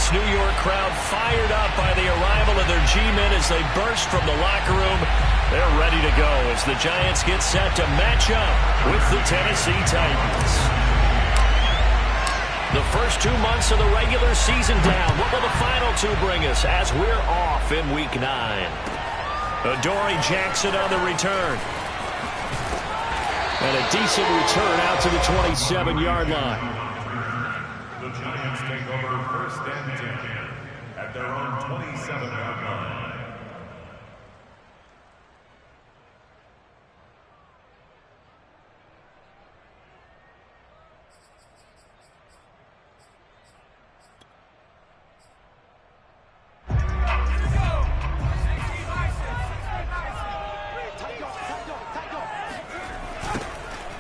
this New York crowd fired up by the arrival of their G-men as they burst from the locker room. They're ready to go as the Giants get set to match up with the Tennessee Titans. The first 2 months of the regular season down. What will the final two bring us as we're off in Week 9? Adoree Jackson on the return. And a decent return out to the 27-yard line. The Giants take over first and 10 at their own 27-yard line.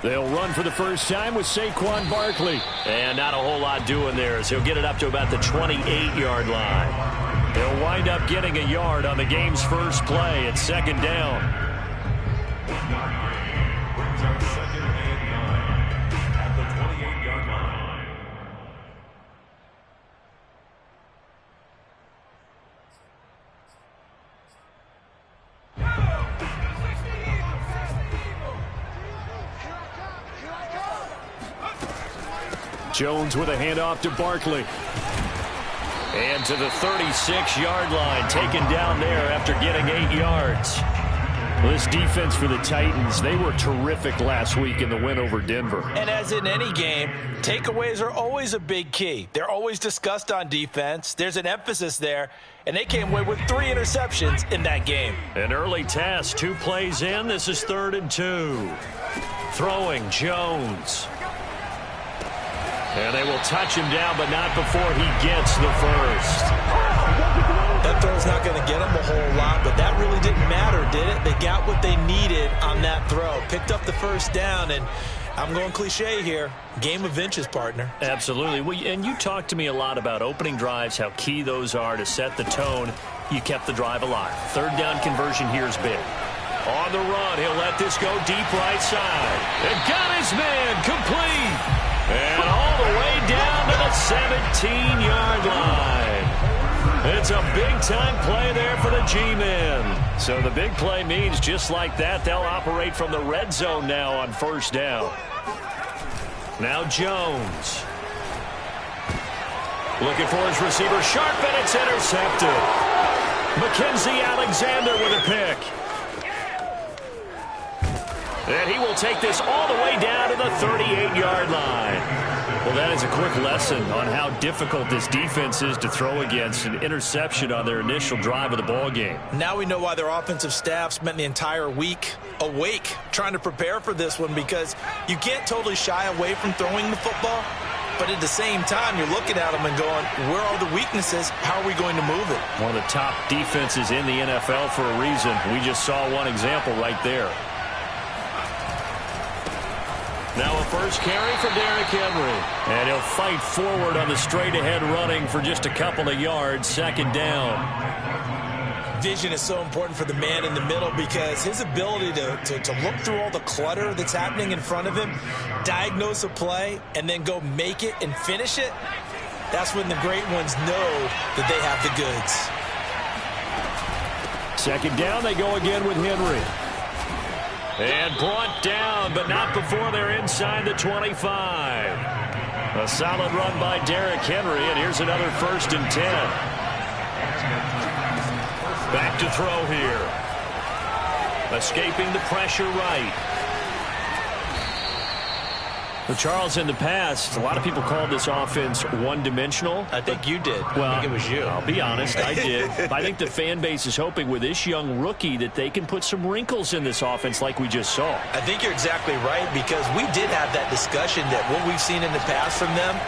They'll run for the first time with Saquon Barkley. And not a whole lot doing there as he'll get it up to about the 28-yard line. They'll wind up getting a yard on the game's first play at second down. Brings up second and 9 at the 28-yard line. Jones with a handoff to Barkley. And to the 36-yard line, taken down there after getting 8 yards. Well, this defense for the Titans, they were terrific last week in the win over Denver. And as in any game, takeaways are always a big key. They're always discussed on defense. There's an emphasis there, and they came away with 3 interceptions in that game. An early test, 2 plays in. This is 3rd and 2. Throwing Jones. And they will touch him down, but not before he gets the first. That throw's not going to get them a whole lot, but that really didn't matter, did it? They got what they needed on that throw. Picked up the first down, and I'm going cliche here. Game of inches, partner. Absolutely. Well, and you talked to me a lot about opening drives, how key those are to set the tone. You kept the drive alive. 3rd down conversion here is big. On the run, he'll let this go deep right side. And got his man complete. And all the way down to the 17-yard line. It's a big-time play there for the G-men. So the big play means just like that, they'll operate from the red zone now on 1st down. Now Jones. Looking for his receiver, sharp, and it's intercepted. Mackenzie Alexander with a pick. And he will take this all the way down to the 38-yard line. Well, that is a quick lesson on how difficult this defense is to throw against. An interception on their initial drive of the ballgame. Now we know why their offensive staff spent the entire week awake trying to prepare for this one, because you can't totally shy away from throwing the football. But at the same time, you're looking at them and going, where are the weaknesses? How are we going to move it? One of the top defenses in the NFL for a reason. We just saw one example right there. Now a first carry for Derrick Henry. And he'll fight forward on the straight-ahead running for just a couple of yards. 2nd down. Vision is so important for the man in the middle, because his ability to look through all the clutter that's happening in front of him, diagnose a play, and then go make it and finish it, that's when the great ones know that they have the goods. 2nd down, they go again with Henry. And brought down, but not before they're inside the 25. A solid run by Derrick Henry, and here's another 1st and 10. Back to throw here. Escaping the pressure right. Well, Charles, in the past, a lot of people called this offense one-dimensional. I think you did. Well, I think it was you. I'll be honest, I did. I think the fan base is hoping with this young rookie that they can put some wrinkles in this offense like we just saw. I think you're exactly right, because we did have that discussion that what we've seen in the past from them,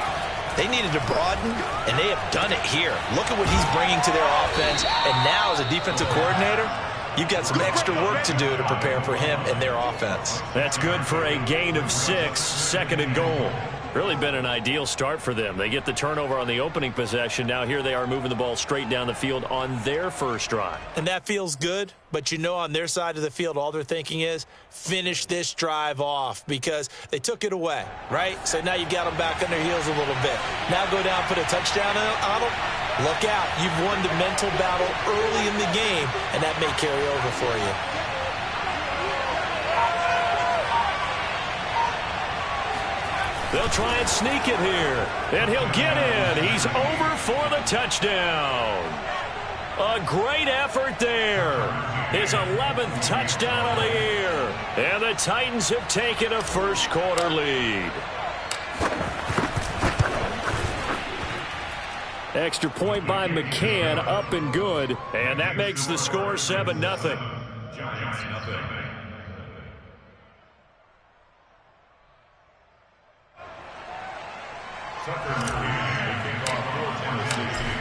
they needed to broaden, and they have done it here. Look at what he's bringing to their offense, and now as a defensive coordinator, you've got some extra work to do to prepare for him and their offense. That's good for a gain of 6, 2nd and goal. Really been an ideal start for them. They get the turnover on the opening possession. Now here they are moving the ball straight down the field on their first drive. And that feels good, but you know on their side of the field, all they're thinking is finish this drive off because they took it away, right? So now you've got them back on their heels a little bit. Now go down, put a touchdown on them. Look out. You've won the mental battle early in the game, and that may carry over for you. They'll try and sneak it here, and he'll get in. He's over for the touchdown. A great effort there. His 11th touchdown of the year. And the Titans have taken a first-quarter lead. Extra point by McCann, up and good. And that makes the score 7-0. Giants nothing.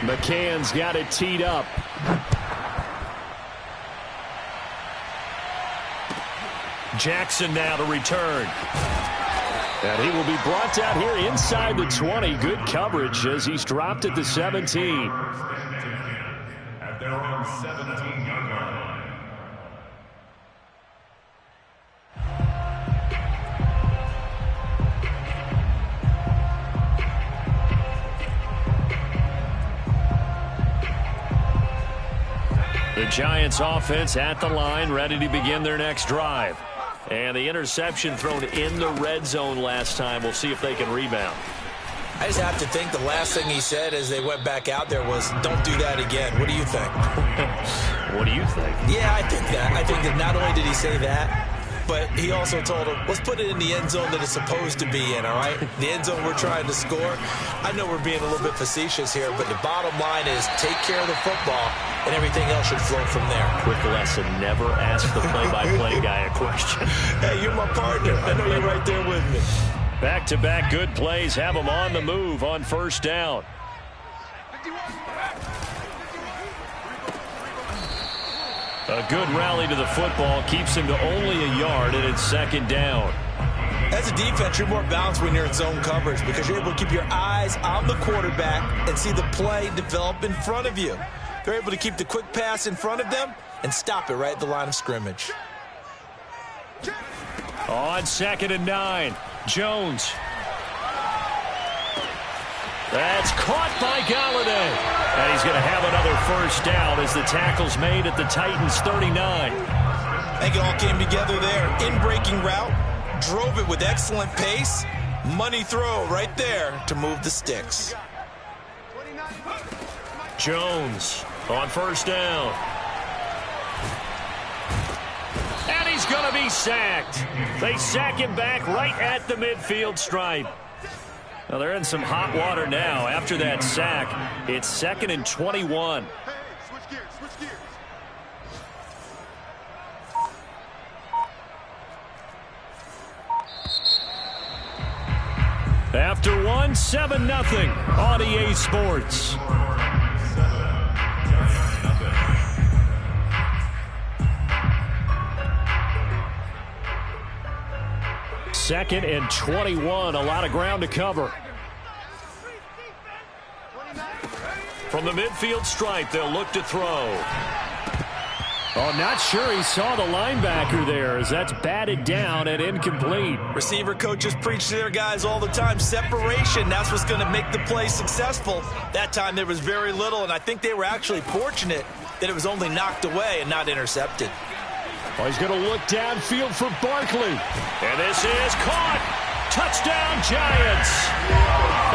McCann's got it teed up. Jackson now to return. And he will be brought down here inside the 20. Good coverage as he's dropped at the 17. At their own 17-yard line. The Giants offense at the line, ready to begin their next drive. And the interception thrown in the red zone last time. We'll see if they can rebound. I just have to think the last thing he said as they went back out there was, don't do that again. What do you think? What do you think? Yeah, I think that. I think that not only did he say that, but he also told him, let's put it in the end zone that it's supposed to be in, all right? The end zone we're trying to score. I know we're being a little bit facetious here, but the bottom line is take care of the football, and everything else should flow from there. Quick lesson, never ask the play-by-play guy a question. Hey, you're my partner. I know you're right there with me. Back-to-back good plays have them on the move on first down. A good rally to the football keeps him to only a yard, and it's second down. As a defense, you're more balanced when you're in zone coverage because you're able to keep your eyes on the quarterback and see the play develop in front of you. They're able to keep the quick pass in front of them and stop it right at the line of scrimmage. On 2nd and 9, Jones. That's caught by Galladay. And he's going to have another first down as the tackle's made at the Titans' 39. I think it all came together there. In-breaking route, drove it with excellent pace. Money throw right there to move the sticks. Jones on first down. And he's going to be sacked. They sack him back right at the midfield stripe. Now they're in some hot water now. After that sack, it's 2nd and 21. Switch gears. After one, 7-0 on EA Sports. Second and 21, a lot of ground to cover. From the midfield stripe, they'll look to throw. Oh, not sure he saw the linebacker there as that's batted down and incomplete. Receiver coaches preach to their guys all the time. Separation, that's what's going to make the play successful. That time there was very little, and I think they were actually fortunate that it was only knocked away and not intercepted. Oh, he's going to look downfield for Barkley. And this is caught. Touchdown, Giants.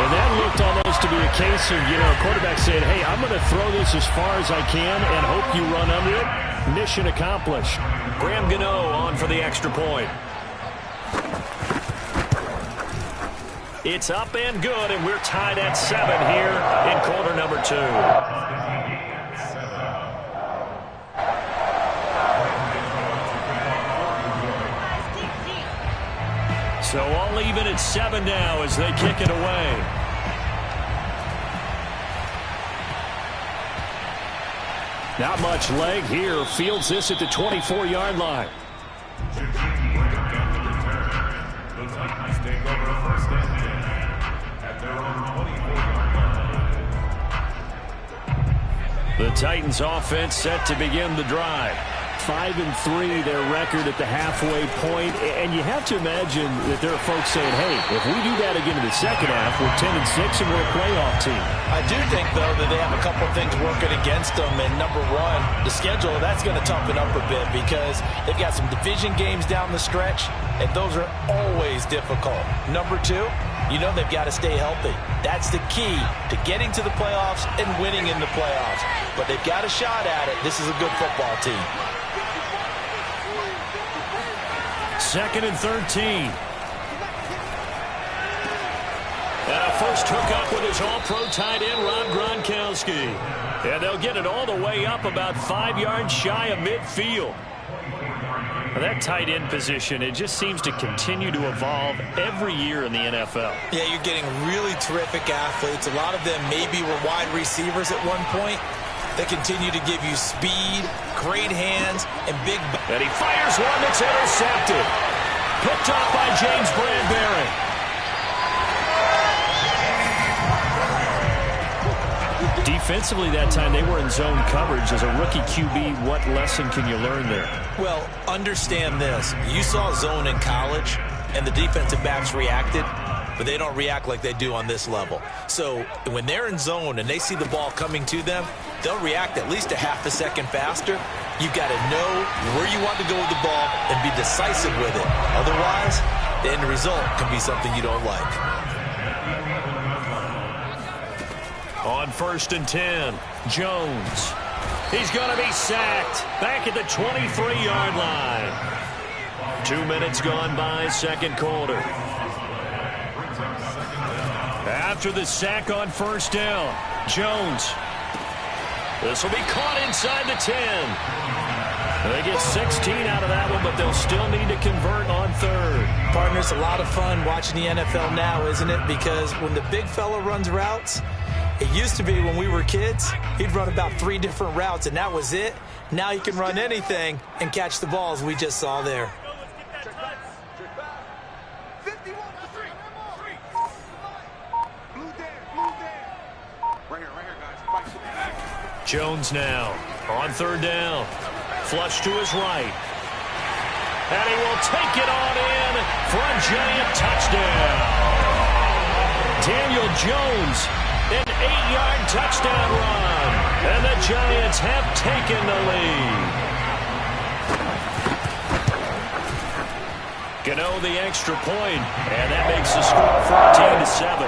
And that looked almost to be a case of, a quarterback saying, hey, I'm going to throw this as far as I can and hope you run under it. Mission accomplished. Graham Gano on for the extra point. It's up and good, and we're tied at 7 here in quarter number 2. So all even at 7 now as they kick it away. Not much leg here. Fields this at the 24-yard line. The Titans take over first and 10 The Titans offense set to begin the drive. 5-3 their record at the halfway point, and you have to imagine that there are folks saying, hey, if we do that again in the second half, we're 10-6 and we're a playoff team. I do think, though, that they have a couple of things working against them, and number one, the schedule, that's going to toughen up a bit because they've got some division games down the stretch, and those are always difficult. Number two, you know they've got to stay healthy. That's the key to getting to the playoffs and winning in the playoffs. But they've got a shot at it. This is a good football team. 2nd and 13. And a first hookup with his all-pro tight end, Rob Gronkowski. And they'll get it all the way up about 5 yards shy of midfield. That tight end position, it just seems to continue to evolve every year in the NFL. Yeah, you're getting really terrific athletes. A lot of them maybe were wide receivers at one point. They continue to give you speed, great hands, and big... And he fires one that's intercepted. Picked off by James Bradbury. Defensively that time, they were in zone coverage. As a rookie QB, what lesson can you learn there? Well, understand this. You saw zone in college, and the defensive backs reacted, but they don't react like they do on this level. So when they're in zone and they see the ball coming to them, they'll react at least a half a second faster. You've got to know where you want to go with the ball and be decisive with it. Otherwise, the end result can be something you don't like. On 1st and 10, Jones. He's going to be sacked back at the 23-yard line. 2 minutes gone by, second quarter. After the sack on 1st down, Jones. This will be caught inside the 10. They get 16 out of that one, but they'll still need to convert on 3rd. Partners, a lot of fun watching the NFL now, isn't it? Because when the big fella runs routes, it used to be when we were kids, he'd run about 3 different routes, and that was it. Now he can run anything and catch the balls we just saw there. Jones now on 3rd down. Flush to his right. And he will take it on in for a giant touchdown. Daniel Jones, an 8-yard touchdown run. And the Giants have taken the lead. Gano the extra point, and that makes the score 14-7.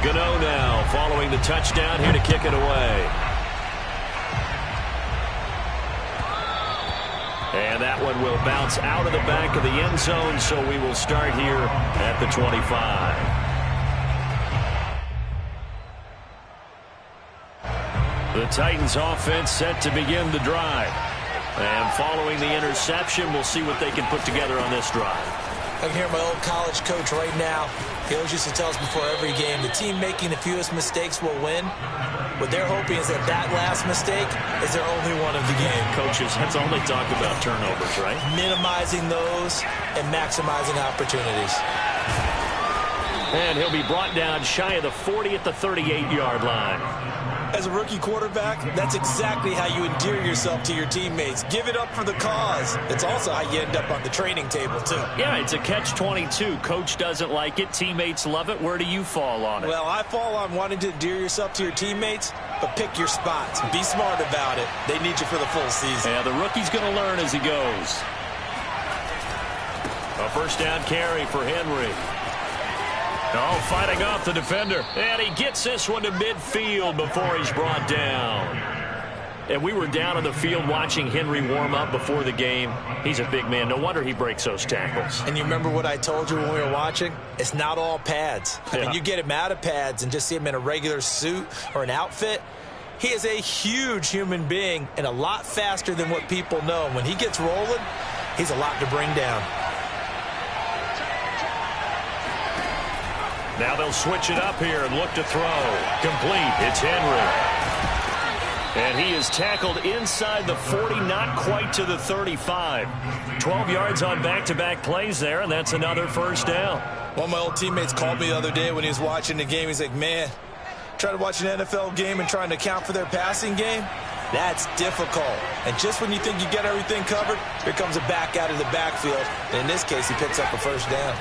Gano now following the touchdown here to kick it away. And that one will bounce out of the back of the end zone, so we will start here at the 25. The Titans offense set to begin the drive. And following the interception, we'll see what they can put together on this drive. I can hear my old college coach right now. He always used to tell us before every game, the team making the fewest mistakes will win. What they're hoping is that that last mistake is their only one of the game. Coaches, that's all they talk about, turnovers, right? Minimizing those and maximizing opportunities. And he'll be brought down shy of the 40 at the 38-yard line. As a rookie quarterback, that's exactly how you endear yourself to your teammates. Give it up for the cause. It's also how you end up on the training table, too. Yeah, it's a catch-22. Coach doesn't like it. Teammates love it. Where do you fall on it? Well, I fall on wanting to endear yourself to your teammates, but pick your spots. Be smart about it. They need you for the full season. Yeah, the rookie's going to learn as he goes. A first down carry for Henry. Oh, fighting off the defender. And he gets this one to midfield before he's brought down. And we were down on the field watching Henry warm up before the game. He's a big man. No wonder he breaks those tackles. And you remember what I told you when we were watching? It's not all pads. I mean, you get him out of pads and just see him in a regular suit or an outfit. He is a huge human being and a lot faster than what people know. When he gets rolling, he's a lot to bring down. Now they'll switch it up here and look to throw. Complete. It's Henry. And he is tackled inside the 40, not quite to the 35. 12 yards on back-to-back plays there, and that's another first down. One of my old teammates called me the other day when he was watching the game. He's like, man, trying to watch an NFL game and trying to account for their passing game, that's difficult. And just when you think you get everything covered, here comes a back out of the backfield. And in this case, he picks up a first down.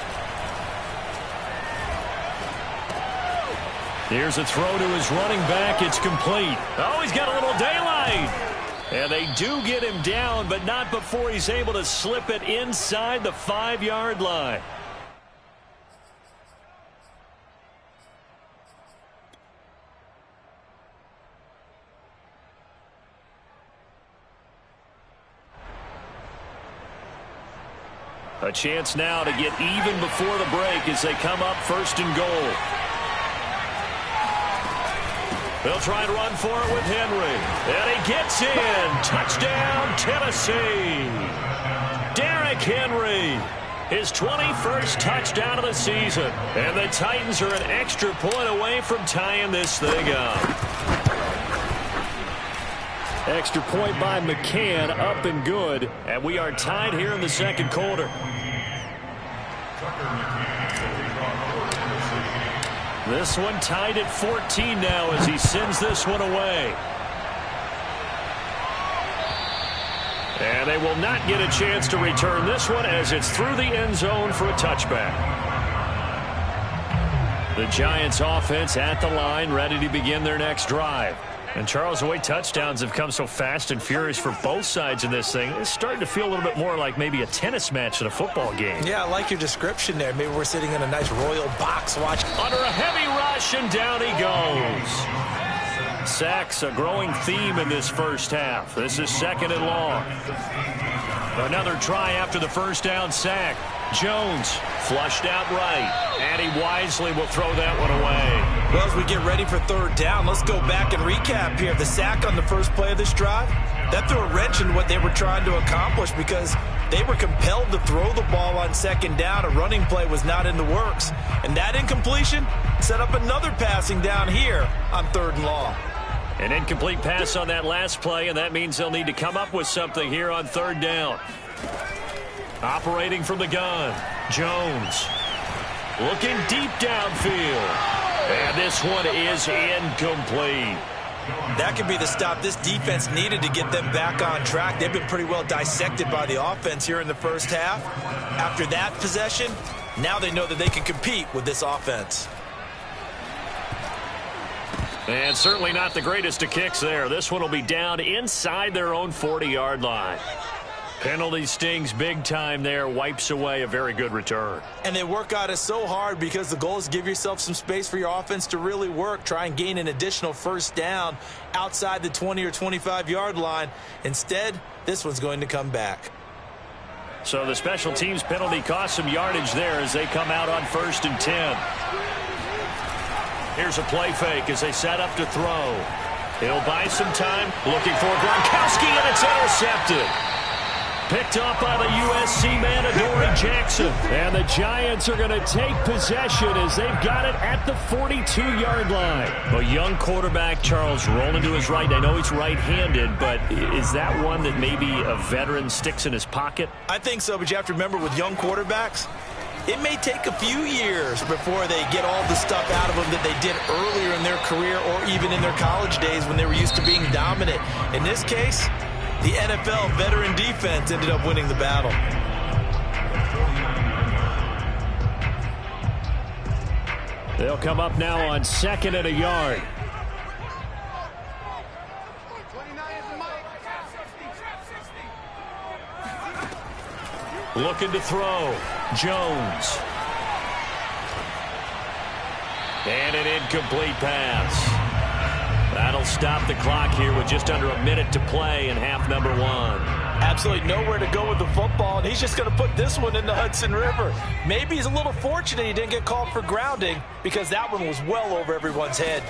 Here's a throw to his running back. It's complete. Oh, he's got a little daylight. And they do get him down, but not before he's able to slip it inside the 5-yard line. A chance now to get even before the break as they come up 1st and goal. They'll try and run for it with Henry. And he gets in. Touchdown, Tennessee. Derrick Henry, his 21st touchdown of the season. And the Titans are an extra point away from tying this thing up. Extra point by McCann, up and good. And we are tied here in the second quarter. This one tied at 14 now as he sends this one away. And they will not get a chance to return this one as it's through the end zone for a touchback. The Giants offense at the line, ready to begin their next drive. And Charles, the way touchdowns have come so fast and furious for both sides in this thing, it's starting to feel a little bit more like maybe a tennis match than a football game. Yeah, I like your description there. Maybe we're sitting in a nice royal box watching. Under a heavy rush, and down he goes. Sacks, a growing theme in this first half. This is 2nd and long. Another try after the first down sack. Jones flushed out right, and he wisely will throw that one away. Well, as we get ready for 3rd down, let's go back and recap here. The sack on the first play of this drive, that threw a wrench in what they were trying to accomplish because they were compelled to throw the ball on 2nd down. A running play was not in the works. And that incompletion set up another passing down here on 3rd and long. An incomplete pass on that last play, and that means they'll need to come up with something here on 3rd down. Operating from the gun, Jones looking deep downfield. And this one is incomplete. That could be the stop this defense needed to get them back on track. They've been pretty well dissected by the offense here in the first half. After that possession, now they know that they can compete with this offense. And certainly not the greatest of kicks there. This one will be down inside their own 40-yard line. Penalty stings big time there, wipes away a very good return. And they work at it so hard because the goal is give yourself some space for your offense to really work. Try and gain an additional first down outside the 20 or 25-yard line. Instead, this one's going to come back. So the special teams penalty cost some yardage there as they come out on 1st and 10. Here's a play fake as they set up to throw. He'll buy some time, looking for Gronkowski, and it's intercepted. Picked up by the USC man, Adoree Jackson. And the Giants are going to take possession as they've got it at the 42-yard line. A young quarterback, Charles, rolling to his right. I know he's right-handed, but is that one that maybe a veteran sticks in his pocket? I think so, but you have to remember with young quarterbacks, it may take a few years before they get all the stuff out of them that they did earlier in their career or even in their college days when they were used to being dominant. In this case, the NFL veteran defense ended up winning the battle. They'll come up now on 2nd and a yard. Looking to throw. Jones. And an incomplete pass. That'll stop the clock here with just under a minute to play in half number 1. Absolutely nowhere to go with the football, and he's just going to put this one in the Hudson River. Maybe he's a little fortunate he didn't get called for grounding because that one was well over everyone's head.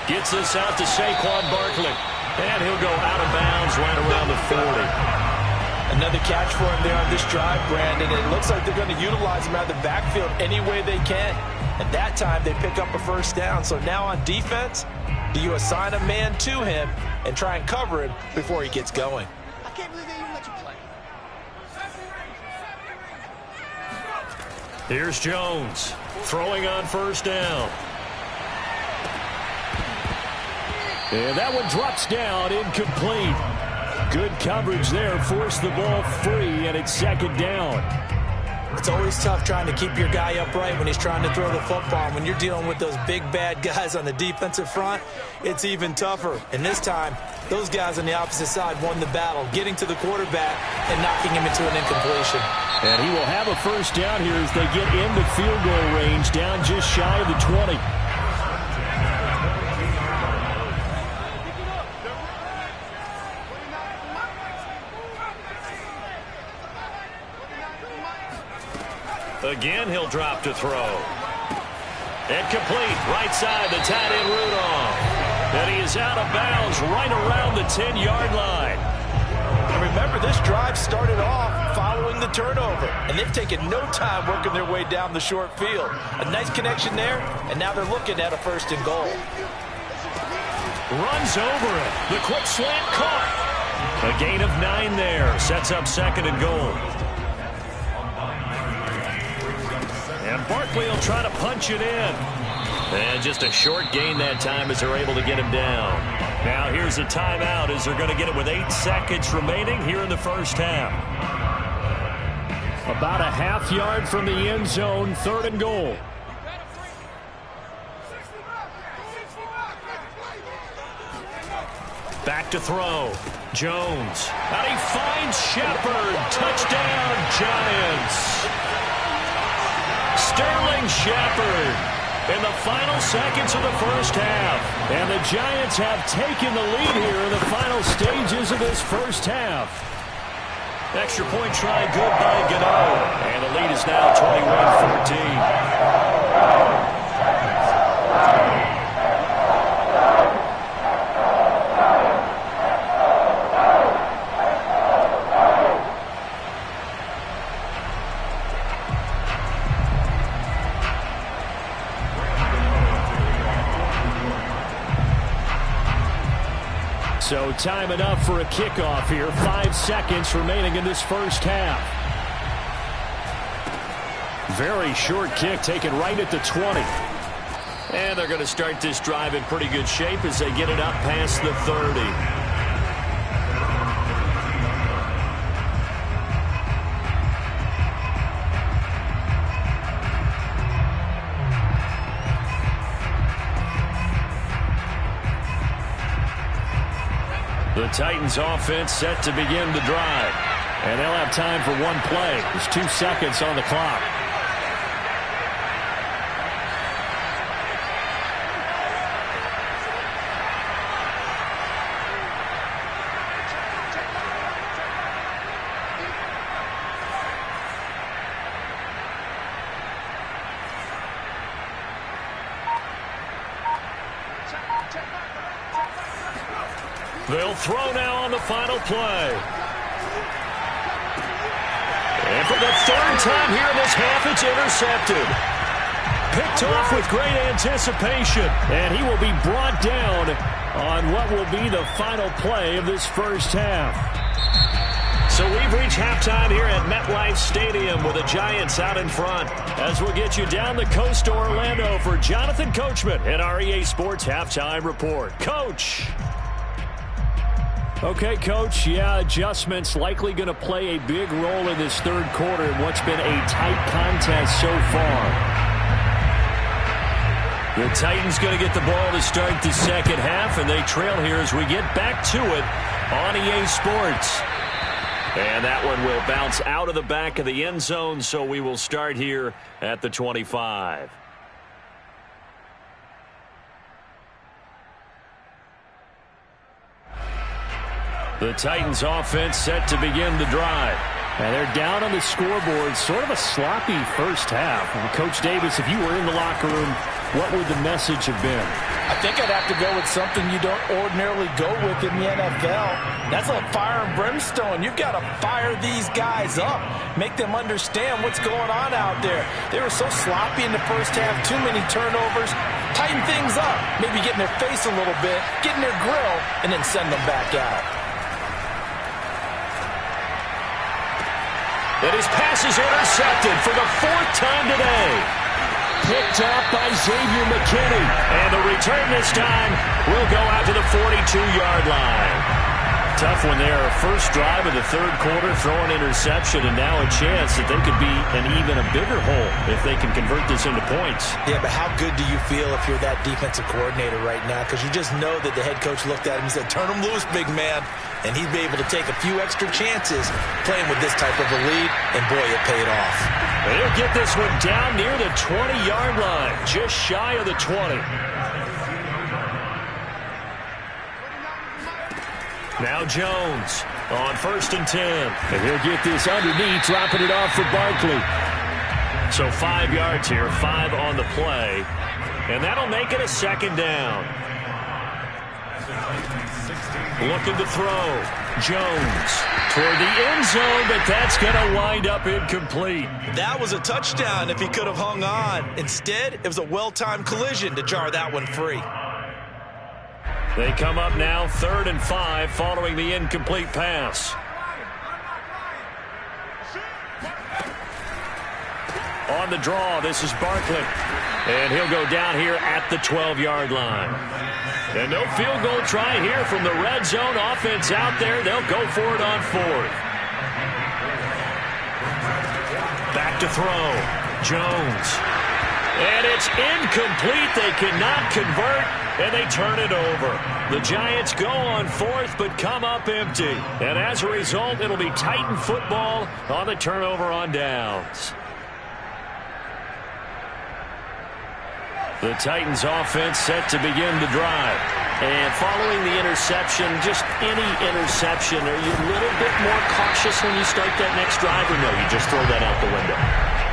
Gets this out to Saquon Barkley. And he'll go out of bounds right around the 40. Another catch for him there on this drive, Brandon. It looks like they're going to utilize him out of the backfield any way they can. And that time they pick up a first down. So now on defense, do you assign a man to him and try and cover him before he gets going? I can't believe they even let you play. Here's Jones throwing on first down. And that one drops down, incomplete. Good coverage there, forced the ball free, and it's second down. It's always tough trying to keep your guy upright when he's trying to throw the football. When you're dealing with those big, bad guys on the defensive front, it's even tougher. And this time, those guys on the opposite side won the battle, getting to the quarterback and knocking him into an incompletion. And he will have a first down here as they get into field goal range, down just shy of the 20. Again, he'll drop to throw. And complete, right side, the tight end Rudolph. And he is out of bounds right around the 10-yard line. And remember, this drive started off following the turnover, and they've taken no time working their way down the short field. A nice connection there, and now they're looking at a first and goal. Runs over it. The quick slant caught. A gain of 9 there. Sets up second and goal. And Barkley will try to punch it in. And just a short gain that time as they're able to get him down. Now here's a timeout as they're going to get it with 8 seconds remaining here in the first half. About a half yard from the end zone, third and goal. Back to throw. Jones. And he finds Shepard. Touchdown, Giants. Sterling Shepard in the final seconds of the first half. And the Giants have taken the lead here in the final stages of this first half. Extra point try good by Gano. And the lead is now 21-14. So time enough for a kickoff here. 5 seconds remaining in this first half. Very short kick taken right at the 20. And they're going to start this drive in pretty good shape as they get it up past the 30. The Titans offense set to begin the drive. And they'll have time for one play. There's 2 seconds on the clock. They'll throw now on the final play. And for the third time here in this half, it's intercepted. Picked off with great anticipation. And he will be brought down on what will be the final play of this first half. So we've reached halftime here at MetLife Stadium with the Giants out in front. As we'll get you down the coast to Orlando for Jonathan Coachman at our EA Sports Halftime Report. Coach. Okay, Coach, yeah, adjustments likely going to play a big role in this third quarter in what's been a tight contest so far. The Titans going to get the ball to start the second half, and they trail here as we get back to it on EA Sports. And that one will bounce out of the back of the end zone, so we will start here at the 25. The Titans offense set to begin the drive. And they're down on the scoreboard. Sort of a sloppy first half. And Coach Davis, if you were in the locker room, what would the message have been? I think I'd have to go with something you don't ordinarily go with in the NFL. That's like fire and brimstone. You've got to fire these guys up. Make them understand what's going on out there. They were so sloppy in the first half. Too many turnovers. Tighten things up. Maybe get in their face a little bit. Get in their grill. And then send them back out. And his pass is intercepted for the 4th time today. Picked up by Xavier McKinney. And the return this time will go out to the 42-yard line. Tough one there. First drive of the 3rd quarter, throw an interception, and now a chance that they could be an even a bigger hole if they can convert this into points. Yeah, but how good do you feel if you're that defensive coordinator right now? Because you just know that the head coach looked at him and said, turn him loose, big man. And he'd be able to take a few extra chances playing with this type of a lead, and boy, it paid off. And he'll get this one down near the 20-yard line, just shy of the 20. Now Jones on 1st and 10. And he'll get this underneath, dropping it off for Barkley. So 5 yards here, 5 on the play. And that'll make it a 2nd down. Looking to throw. Jones toward the end zone, but that's going to wind up incomplete. That was a touchdown if he could have hung on. Instead, it was a well-timed collision to jar that one free. They come up now 3rd and 5 following the incomplete pass. On the draw, this is Barkley. And he'll go down here at the 12-yard line. And no field goal try here from the red zone. Offense out there. They'll go for it on 4th. Back to throw. Jones. And it's incomplete. They cannot convert, and they turn it over. The Giants go on 4th, but come up empty. And as a result, it'll be Titan football on the turnover on downs. The Titans offense set to begin the drive. And following the interception, just any interception, are you a little bit more cautious when you start that next drive, or no, you just throw that out the window?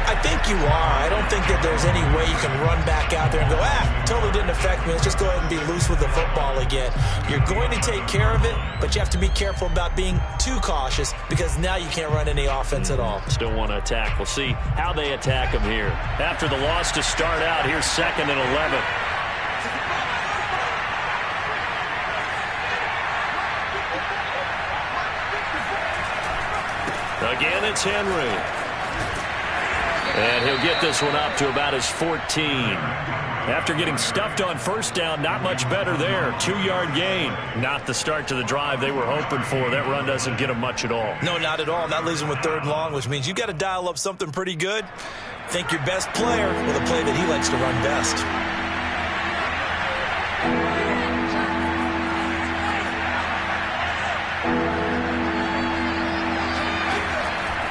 I think you are. I don't think that there's any way you can run back out there and go, totally didn't affect me. Let's just go ahead and be loose with the football again. You're going to take care of it, but you have to be careful about being too cautious because now you can't run any offense at all. Still want to attack. We'll see how they attack them here. After the loss to start out, here's 2nd and 11. Again, it's Henry. And he'll get this one up to about his 14. After getting stuffed on 1st down, not much better there. 2-yard gain. Not the start to the drive they were hoping for. That run doesn't get them much at all. No, not at all. That leaves them with 3rd and long, which means you got to dial up something pretty good. Think your best player with a play that he likes to run best.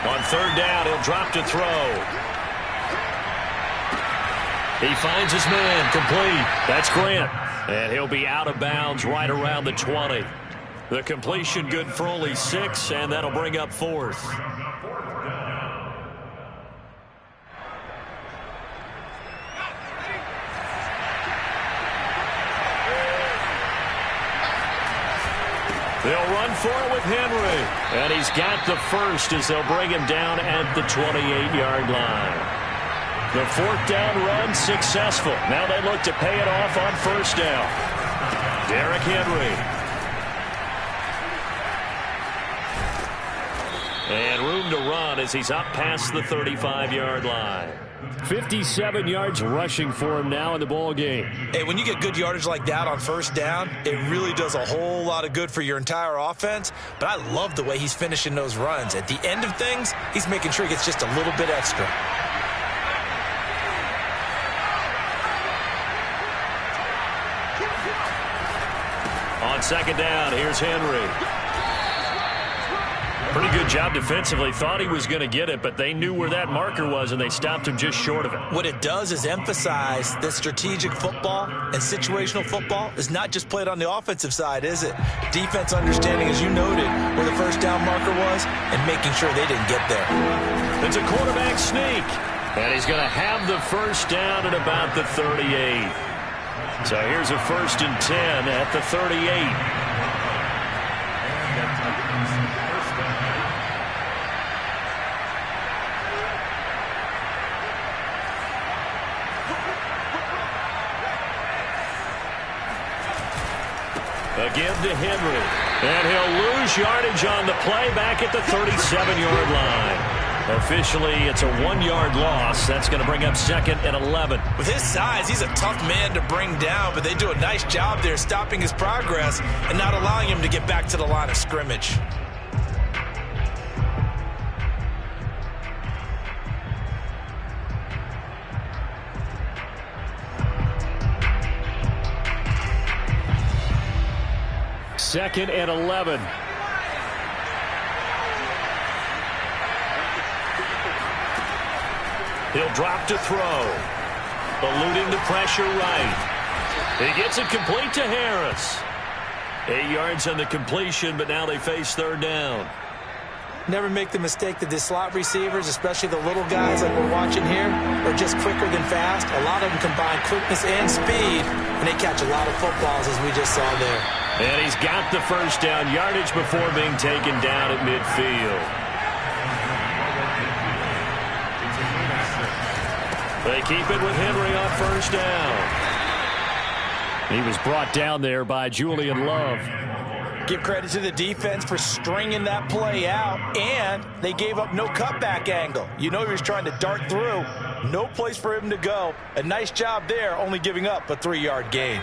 On 3rd down, he'll drop to throw. He finds his man, complete. That's Grant. And he'll be out of bounds right around the 20. The completion good for only 6, and that'll bring up 4th. They'll run for it with Henry. And he's got the first as they'll bring him down at the 28-yard line. The 4th down run successful. Now they look to pay it off on 1st down. Derrick Henry. And room to run as he's up past the 35-yard line. 57 yards rushing for him now in the ball game. Hey, when you get good yardage like that on 1st down, it really does a whole lot of good for your entire offense. But I love the way he's finishing those runs. At the end of things, he's making sure he gets just a little bit extra. On 2nd down, here's Henry. Pretty good job defensively. Thought he was going to get it, but they knew where that marker was, and they stopped him just short of it. What it does is emphasize that strategic football and situational football is not just played on the offensive side, is it? Defense understanding, as you noted, where the 1st down marker was and making sure they didn't get there. It's a quarterback sneak, and he's going to have the 1st down at about the 38. So here's a 1st and 10 at the 38. Again to Henry. And he'll lose yardage on the play back at the 37-yard line. Officially, it's a 1-yard loss. That's going to bring up 2nd and 11. With his size, he's a tough man to bring down, but they do a nice job there stopping his progress and not allowing him to get back to the line of scrimmage. Second and 11. He'll drop to throw. Eluding the pressure right. He gets it complete to Harris. 8 yards on the completion, but now they face 3rd down. Never make the mistake that the slot receivers, especially the little guys like we're watching here, are just quicker than fast. A lot of them combine quickness and speed, and they catch a lot of footballs, as we just saw there. And he's got the 1st down yardage before being taken down at midfield. They keep it with Henry on 1st down. He was brought down there by Julian Love. Give credit to the defense for stringing that play out, and they gave up no cutback angle. You know he was trying to dart through. No place for him to go. A nice job there, only giving up a 3-yard gain.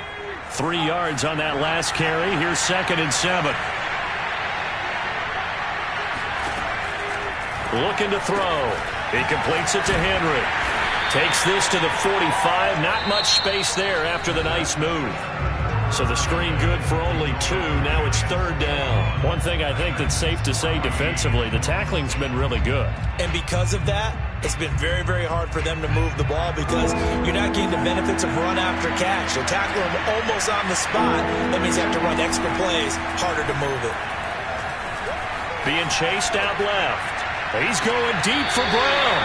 3 yards on that last carry. Here's 2nd and 7. Looking to throw. He completes it to Henry. Takes this to the 45. Not much space there after the nice move. So the screen good for only 2. Now it's 3rd down. One thing I think that's safe to say defensively, the tackling's been really good. And because of that, it's been very, very hard for them to move the ball because you're not getting the benefits of run after catch. You'll tackle them almost on the spot. That means you have to run extra plays, harder to move it. Being chased out left. He's going deep for Brown.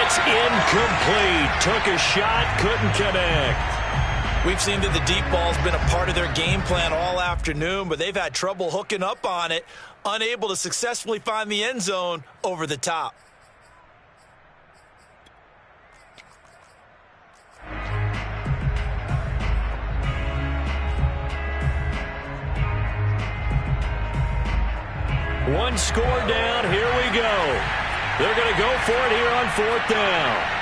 It's incomplete. Took a shot, couldn't connect. We've seen that the deep ball's been a part of their game plan all afternoon, but they've had trouble hooking up on it, unable to successfully find the end zone over the top. One score down. Here we go. They're going to go for it here on 4th down.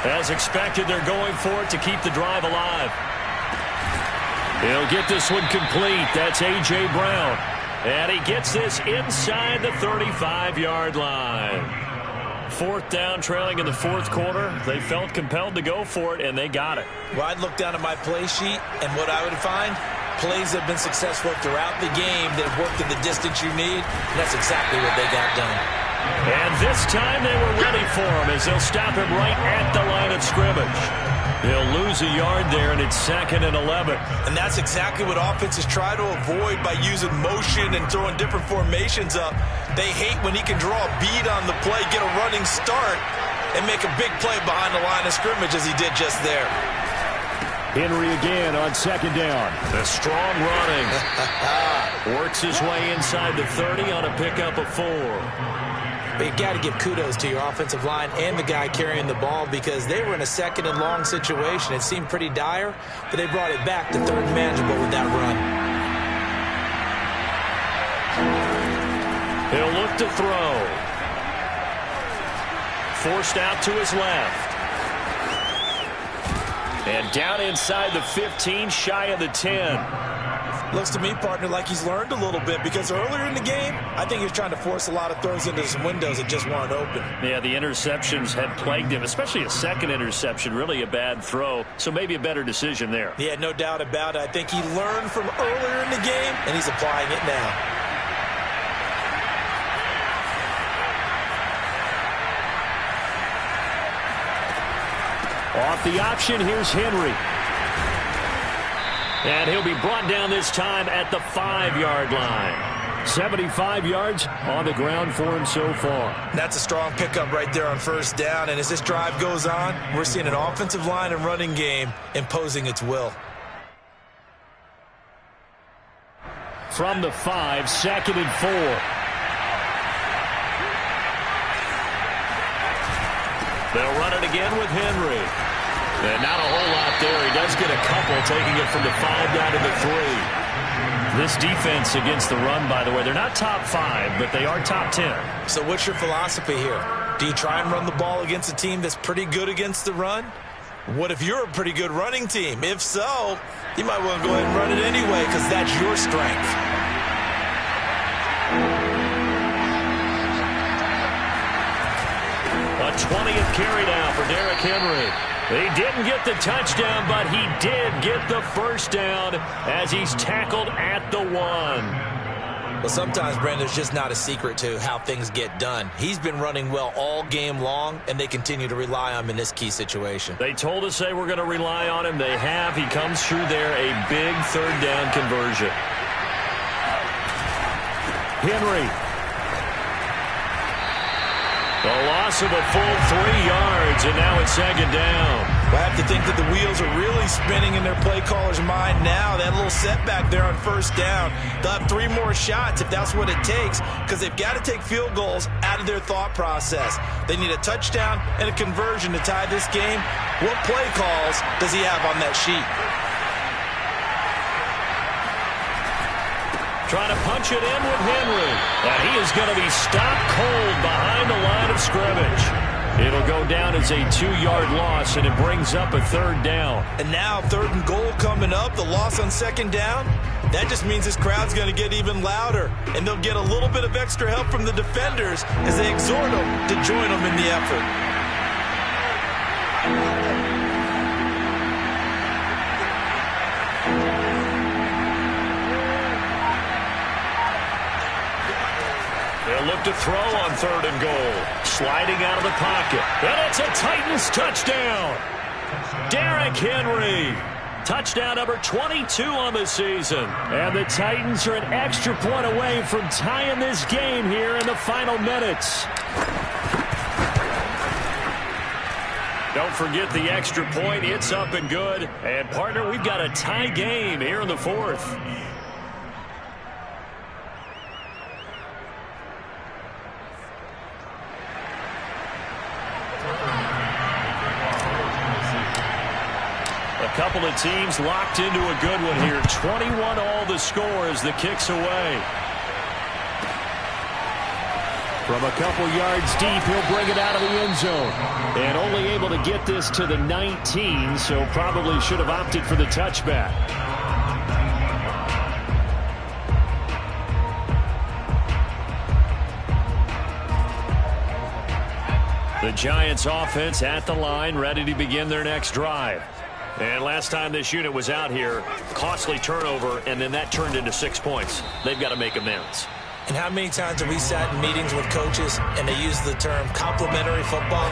As expected, they're going for it to keep the drive alive. He'll get this one complete. That's A.J. Brown. And he gets this inside the 35-yard line. 4th down, trailing in the 4th quarter. They felt compelled to go for it, and they got it. Well, I'd look down at my play sheet, and what I would find, plays that have been successful throughout the game that have worked in the distance you need, and that's exactly what they got done. And this time they were ready for him as they'll stop him right at the line of scrimmage. They'll lose a yard there, and it's 2nd and 11. And that's exactly what offenses try to avoid by using motion and throwing different formations up. They hate when he can draw a bead on the play, get a running start, and make a big play behind the line of scrimmage as he did just there. Henry again on 2nd down. The strong running. Works his way inside the 30 on a pickup of 4. But you got to give kudos to your offensive line and the guy carrying the ball because they were in a 2nd and long situation. It seemed pretty dire, but they brought it back to 3rd and manageable with that run. He'll look to throw. Forced out to his left. And down inside the 15, shy of the 10. Looks to me, partner, like he's learned a little bit because earlier in the game, I think he was trying to force a lot of throws into some windows that just weren't open. Yeah, the interceptions had plagued him, especially a 2nd interception, really a bad throw. So maybe a better decision there. Yeah, no doubt about it. I think he learned from earlier in the game, and he's applying it now. Off the option, here's Henry. And he'll be brought down this time at the 5-yard line. 75 yards on the ground for him so far. That's a strong pickup right there on 1st down. And as this drive goes on, we're seeing an offensive line and running game imposing its will. From the 5, 2nd and 4. They'll run it again with Henry. And not a whole lot there. He does get a couple, taking it from the 5 down to the 3. This defense against the run, by the way, they're not top 5, but they are top 10. So what's your philosophy here? Do you try and run the ball against a team that's pretty good against the run? What if you're a pretty good running team? If so, you might want to go ahead and run it anyway because that's your strength. A 20th carry now for Derrick Henry. He didn't get the touchdown, but he did get the first down as he's tackled at the 1. Well, sometimes, Brandon, there's just not a secret to how things get done. He's been running well all game long, and they continue to rely on him in this key situation. They told us they were going to rely on him. They have. He comes through there, a big 3rd down conversion. Henry. The loss of a full 3 yards, and now it's 2nd down. I have to think that the wheels are really spinning in their play caller's mind now. That little setback there on 1st down. They'll have 3 more shots if that's what it takes, because they've got to take field goals out of their thought process. They need a touchdown and a conversion to tie this game. What play calls does he have on that sheet? Trying to punch it in with Henry. And he is going to be stopped cold behind the line of scrimmage. It'll go down as a 2-yard loss, and it brings up a 3rd down. And now 3rd and goal coming up, the loss on 2nd down. That just means this crowd's going to get even louder, and they'll get a little bit of extra help from the defenders as they exhort them to join them in the effort. They'll look to throw on 3rd and goal. Sliding out of the pocket. And it's a Titans touchdown. Derrick Henry. Touchdown number 22 on the season. And the Titans are an extra point away from tying this game here in the final minutes. Don't forget the extra point. It's up and good. And, partner, we've got a tie game here in the 4th. A couple of teams locked into a good one here. 21 all the score as the kick's away. From a couple yards deep, he'll bring it out of the end zone. And only able to get this to the 19, so probably should have opted for the touchback. The Giants offense at the line, ready to begin their next drive. And last time this unit was out here, costly turnover, and then that turned into 6 points. They've got to make amends. And how many times have we sat in meetings with coaches and they use the term complementary football?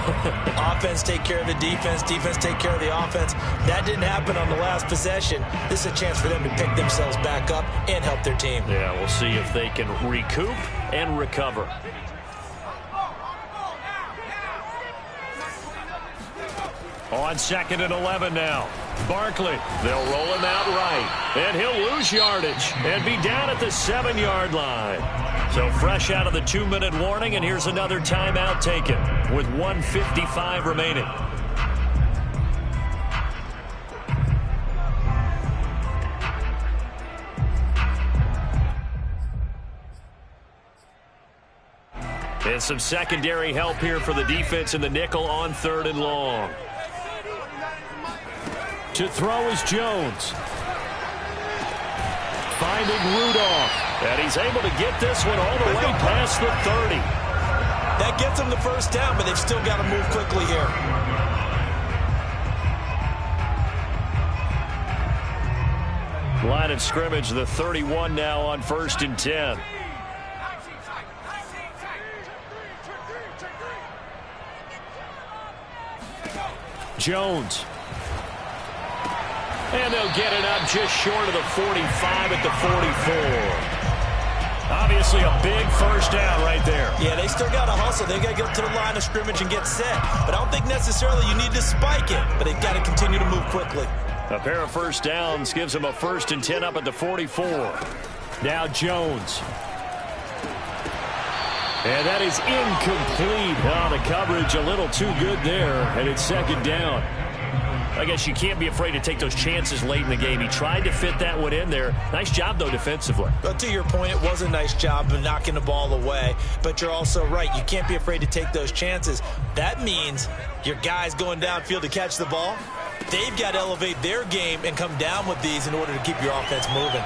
Offense take care of the defense, defense take care of the offense. That didn't happen on the last possession. This is a chance for them to pick themselves back up and help their team. Yeah, we'll see if they can recoup and recover. On 2nd and 11 now. Barkley, they'll roll him out right. And he'll lose yardage and be down at the 7-yard line. So fresh out of the 2-minute warning, and here's another timeout taken with 1:55 remaining. And some secondary help here for the defense in the nickel on 3rd and long. To throw is Jones. Finding Rudolph. And he's able to get this one all the way past the 30. That gets them the first down, but they've still got to move quickly here. Line of scrimmage, the 31 now on 1st and 10. Jones. And they'll get it up just short of the 45 at the 44. Obviously a big first down right there. Yeah, they still got to hustle. They got to get to the line of scrimmage and get set. But I don't think necessarily you need to spike it, but they've got to continue to move quickly. A pair of first downs gives them a 1st and 10 up at the 44. Now Jones. And that is incomplete. Oh, the coverage a little too good there, and it's 2nd down. I guess you can't be afraid to take those chances late in the game. He tried to fit that one in there. Nice job, though, defensively. But to your point, it was a nice job of knocking the ball away. But you're also right. You can't be afraid to take those chances. That means your guys going downfield to catch the ball, they've got to elevate their game and come down with these in order to keep your offense moving.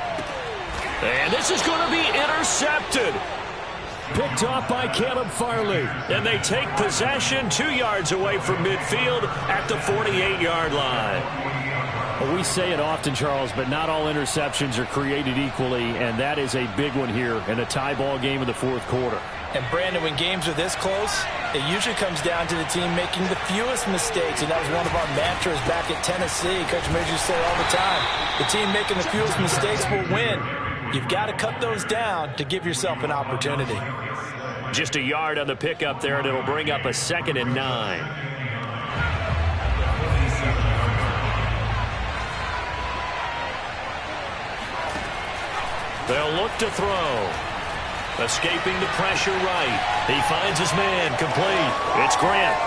And this is going to be intercepted. Picked off by Caleb Farley. And they take possession 2 yards away from midfield at the 48-yard line. Well, we say it often, Charles, but not all interceptions are created equally, and that is a big one here in a tie ball game in the fourth quarter. And, Brandon, when games are this close, it usually comes down to the team making the fewest mistakes, and that was one of our mantras back at Tennessee. Coach Major used to say all the time, the team making the fewest mistakes will win. You've got to cut those down to give yourself an opportunity. Just a yard on the pickup there, and it'll bring up a 2nd and 9. They'll look to throw. Escaping the pressure right. He finds his man, complete. It's Grant.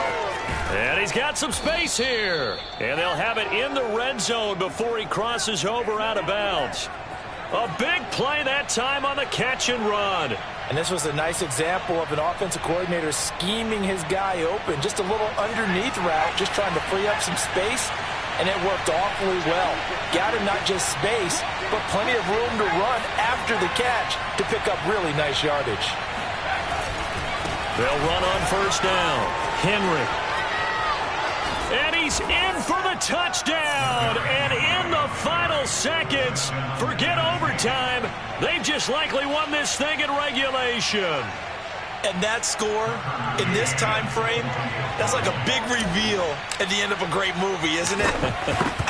And he's got some space here. And they'll have it in the red zone before he crosses over out of bounds. A big play that time on the catch and run. And this was a nice example of an offensive coordinator scheming his guy open. Just a little underneath route, just trying to free up some space. And it worked awfully well. Got him not just space, but plenty of room to run after the catch to pick up really nice yardage. They'll run on first down. Henry. And he's in for the touchdown. And in the final seconds, forget overtime. They've just likely won this thing in regulation. And that score in this time frame, that's like a big reveal at the end of a great movie, isn't it?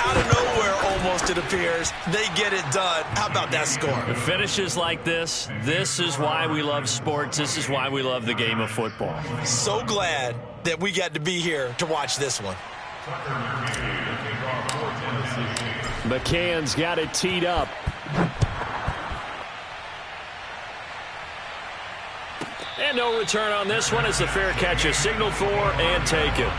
Out of nowhere, almost, it appears. They get it done. How about that score? The finishes like this is why we love sports. This is why we love the game of football. So glad that we got to be here to watch this one. McCann's got it teed up. And no return on this one as the fair catch is signaled for and taken.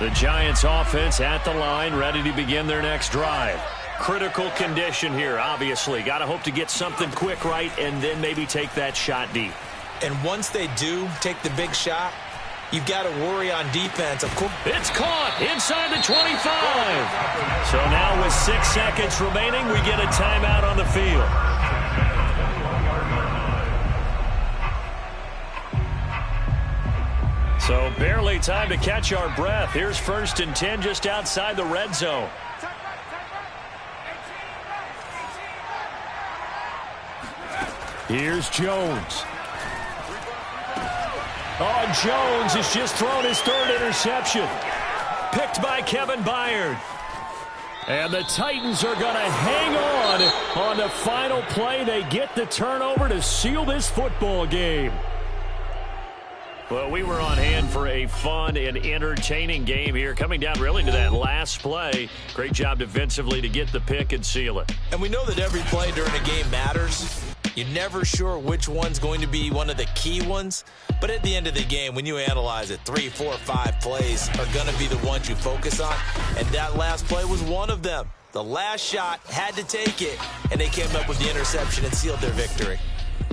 The Giants offense at the line, ready to begin their next drive. Critical condition here, obviously. Got to hope to get something quick right and then maybe take that shot deep. And once they do take the big shot, you've got to worry on defense. Of course, it's caught inside the 25. So now with 6 seconds remaining, we get a timeout on the field. So barely time to catch our breath. Here's 1st and 10 just outside the red zone. Here's Jones. Oh, Jones has just thrown his 3rd interception. Picked by Kevin Byard. And the Titans are going to hang on the final play. They get the turnover to seal this football game. Well, we were on hand for a fun and entertaining game here. Coming down really to that last play. Great job defensively to get the pick and seal it. And we know that every play during a game matters. You're never sure which one's going to be one of the key ones. But at the end of the game, when you analyze it, 3, 4, 5 plays are going to be the ones you focus on. And that last play was one of them. The last shot had to take it, and they came up with the interception and sealed their victory.